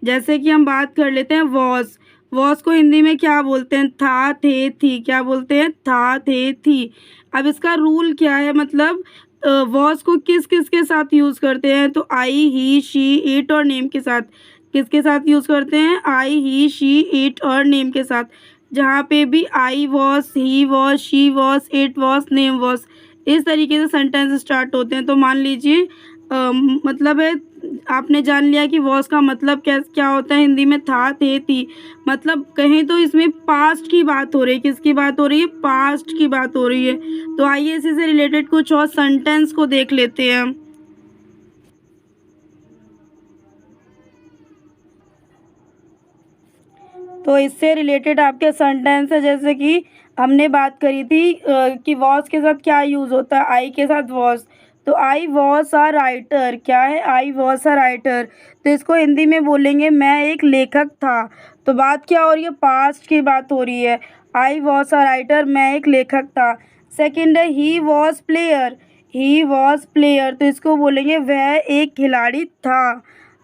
जैसे कि हम बात कर लेते हैं वॉस। वॉस को हिंदी में क्या बोलते हैं? था, थे, थी। क्या बोलते हैं? था, थे, थी। अब इसका रूल क्या है, मतलब वॉस को किस किस के साथ यूज़ करते हैं? तो आई, ही, शी, इट और नेम के साथ। किसके साथ यूज़ करते हैं? आई, ही, शी, इट और नेम के साथ। जहाँ पे भी I was, he was, she was, it was, name was, इस तरीके से सेंटेंस स्टार्ट होते हैं। तो मान लीजिए मतलब है, आपने जान लिया कि वॉस का मतलब क्या क्या होता है हिंदी में? था, थे, थी। मतलब कहें तो इसमें पास्ट की बात हो रही है। किसकी बात हो रही है? पास्ट की बात हो रही है। तो आइए इसी से रिलेटेड कुछ और सेंटेंस को देख लेते हैं। तो इससे रिलेटेड आपके सेंटेंस है, जैसे कि हमने बात करी थी कि वॉस के साथ क्या यूज़ होता है? आई के साथ वॉस। तो आई वॉस अ राइटर। क्या है? आई वॉस अ राइटर। तो इसको हिंदी में बोलेंगे मैं एक लेखक था। तो बात क्या हो रही है? पास्ट की बात हो रही है। आई वॉस अ राइटर, मैं एक लेखक था। सेकंड है he was player. He was player, तो इसको बोलेंगे वह एक खिलाड़ी था।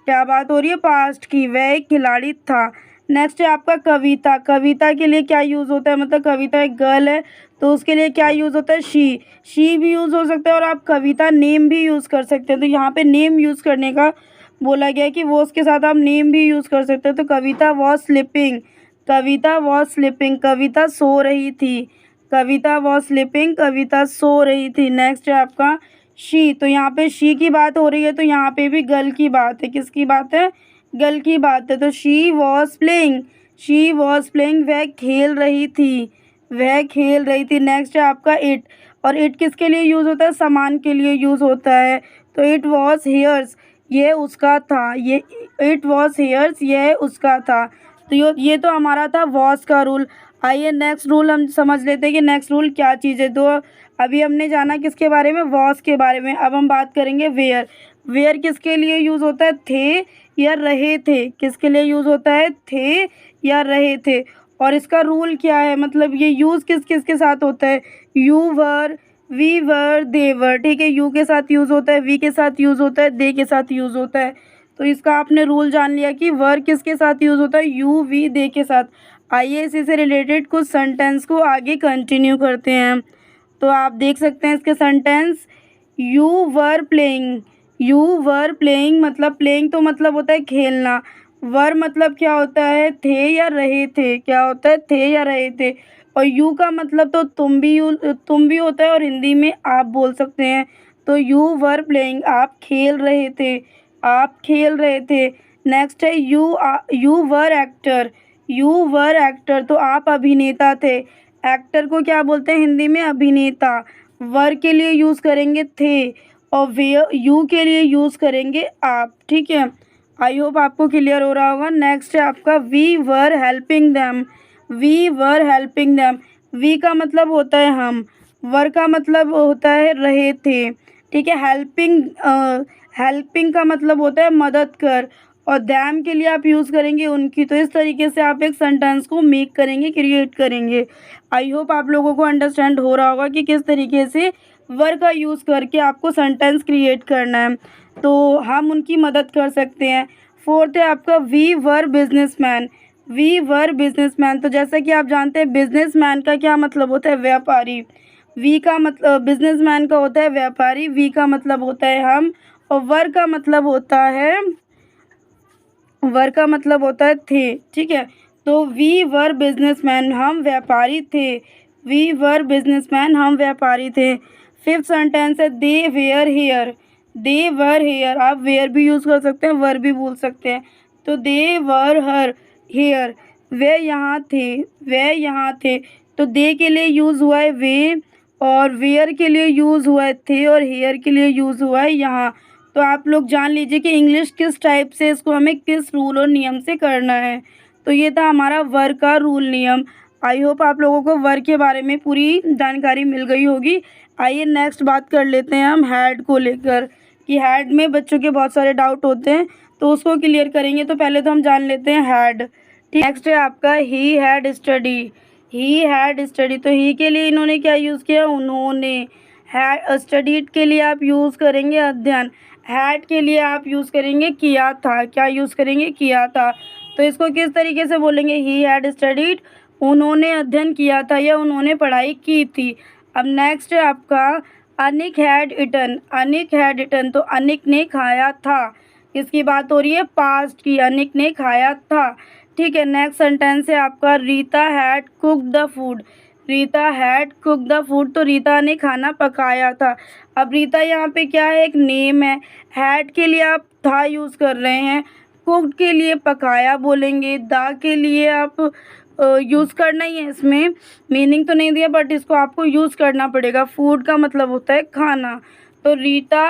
क्या बात हो रही है? पास्ट की। वह एक खिलाड़ी था। नेक्स्ट है आपका कविता। कविता के लिए क्या यूज़ होता है? मतलब कविता एक गर्ल है तो उसके लिए क्या यूज़ होता है? शी भी यूज़ हो सकता है और आप कविता नेम भी यूज़ कर सकते हैं। तो यहाँ पे नेम यूज़ करने का बोला गया है कि वो उसके साथ आप नेम भी यूज़ कर सकते हैं। तो Kavita was sleeping. Kavita was sleeping, Kavita सो रही थी। कविता वॉज स्लीपिंग, कविता सो रही थी। नेक्स्ट है आपका शी। तो यहाँ पे शी की बात हो रही है तो यहाँ पे भी गर्ल की बात है। किसकी बात है? गर्ल की बात है। तो she was playing. She was playing, वह खेल रही थी। वह खेल रही थी। नेक्स्ट है आपका इट। और इट किसके लिए यूज़ होता है? सामान के लिए यूज़ होता है। तो इट वॉज हियर्स, ये उसका था। ये इट वॉज हियर्स, यह उसका था। तो ये तो हमारा था वॉज का रूल। आइए नेक्स्ट रूल हम समझ लेते हैं कि नेक्स्ट रूल क्या चीज़ है। तो अभी हमने जाना किसके बारे में? वॉज के बारे में। अब हम बात करेंगे वेयर। वेयर किसके लिए यूज़ होता है? थे या रहे थे। किसके लिए यूज़ होता है? थे या रहे थे। और इसका रूल क्या है? मतलब ये यूज़ किस किस के साथ होता है? यू वर, वी वर, दे वर। ठीक है, यू के साथ यूज़ होता है, वी के साथ यूज़ होता है, दे के साथ यूज़ होता है। तो इसका आपने रूल जान लिया कि वर किसके साथ यूज़ होता है? यू, वी, दे के साथ। आइए इसी से रिलेटेड कुछ सेंटेंस को आगे कंटिन्यू करते हैं। तो आप देख सकते हैं इसके sentence. You were playing. You were playing, मतलब प्लेइंग तो मतलब होता है खेलना। वर मतलब क्या होता है? थे या रहे थे। क्या होता है? थे या रहे थे। और यू का मतलब तो तुम भी होता है और हिंदी में आप बोल सकते हैं। तो यू वर प्लेइंग, आप खेल रहे थे। आप खेल रहे थे। नेक्स्ट है you were actor. You were actor, तो आप अभिनेता थे। एक्टर को क्या बोलते हैं हिंदी में? अभिनेता। वर के लिए यूज़ करेंगे थे और वे यू के लिए यूज़ करेंगे आप। ठीक है, आई होप आपको क्लियर हो रहा होगा। नेक्स्ट है आपका we were helping them. We were helping them, we का मतलब होता है हम, वर का मतलब होता है रहे थे। ठीक है, हेल्पिंग का मतलब होता है मदद कर, और दैम के लिए आप यूज़ करेंगे उनकी। तो इस तरीके से आप एक सेंटेंस को मेक करेंगे, क्रिएट करेंगे। आई होप आप लोगों को अंडरस्टैंड हो रहा होगा कि किस तरीके से वर का यूज़ करके आपको सेंटेंस क्रिएट करना है। तो हम उनकी मदद कर सकते हैं। फोर्थ है आपका we were businessman. We were businessman, तो जैसा कि आप जानते हैं बिजनेसमैन का क्या मतलब होता है? व्यापारी। वी का मतलब बिजनेसमैन का होता है व्यापारी, वी का मतलब होता है हम, और वर का मतलब होता है थे। ठीक है, तो वी वर बिजनेसमैन, हम व्यापारी थे। वी वर बिजनेसमैन, हम व्यापारी थे। फिफ्थ सेंटेंस है they were here. They were here, आप वेयर भी यूज़ कर सकते हैं, वर भी बोल सकते हैं। तो दे वर हर हेयर, वे यहाँ थे। वे यहाँ थे, तो दे के लिए यूज़ हुआ है वे, और वेयर के लिए यूज़ हुआ है थे, और हेयर के लिए यूज़ हुआ है यहाँ। तो आप लोग जान लीजिए कि इंग्लिश किस टाइप से इसको हमें किस रूल और नियम से करना है। तो ये था हमारा वर का रूल नियम। आई होप आप लोगों को वर के बारे में पूरी जानकारी मिल गई होगी। आइए नेक्स्ट बात कर लेते हैं हम हैड को लेकर, कि हैड में बच्चों के बहुत सारे डाउट होते हैं, तो उसको क्लियर करेंगे। तो पहले तो हम जान लेते हैं हैड। ठीक, नेक्स्ट है आपका he had study. He had study, तो ही के लिए इन्होंने क्या यूज़ किया? उन्होंने। हैड स्टडीड के लिए आप यूज़ करेंगे अध्ययन। हैड के लिए आप यूज़ करेंगे किया था, क्या यूज़ करेंगे, किया था। तो इसको किस तरीके से बोलेंगे, ही हैड स्टडीड, उन्होंने अध्ययन किया था या उन्होंने पढ़ाई की थी। अब नेक्स्ट है आपका Anik had eaten, Anik had eaten, तो अनिक ने खाया था। इसकी बात हो रही है पास्ट की, अनिक ने खाया था। ठीक है, नेक्स्ट सेंटेंस है आपका Rita had cook the food, Rita had cook the food, तो रीता ने खाना पकाया था। अब रीता यहाँ पे क्या है, एक नेम है। हैड के लिए आप था यूज़ कर रहे हैं, कुक्ड के लिए पकाया बोलेंगे, द के लिए आप यूज़ करना ही है। इसमें मीनिंग तो नहीं दिया बट इसको आपको यूज़ करना पड़ेगा। फूड का मतलब होता है खाना, तो Rita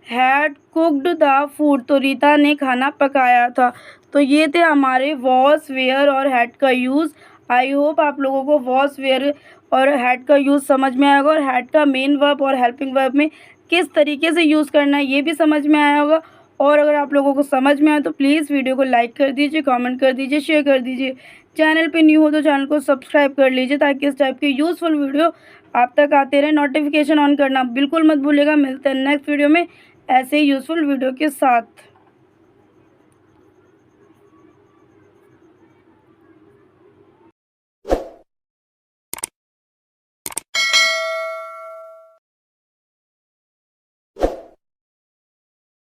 had cooked the food, तो रीता ने खाना पकाया था। तो ये थे हमारे वॉस, वेयर और हैड का यूज़। आई होप आप लोगों को वॉस, वेयर और हैड का यूज़ समझ में आएगा और हैड का मेन वर्ब और हेल्पिंग वर्ब में किस तरीके से यूज़ करना है ये भी समझ में आया होगा। और अगर आप लोगों को समझ में आए तो प्लीज़ वीडियो को लाइक कर दीजिए, कमेंट कर दीजिए, शेयर कर दीजिए। चैनल पे न्यू हो तो चैनल को सब्सक्राइब कर लीजिए ताकि इस टाइप के यूज़फुल वीडियो आप तक आते रहे। नोटिफिकेशन ऑन करना बिल्कुल मत भूलिएगा। मिलते हैं नेक्स्ट वीडियो में ऐसे ही यूज़फुल वीडियो के साथ।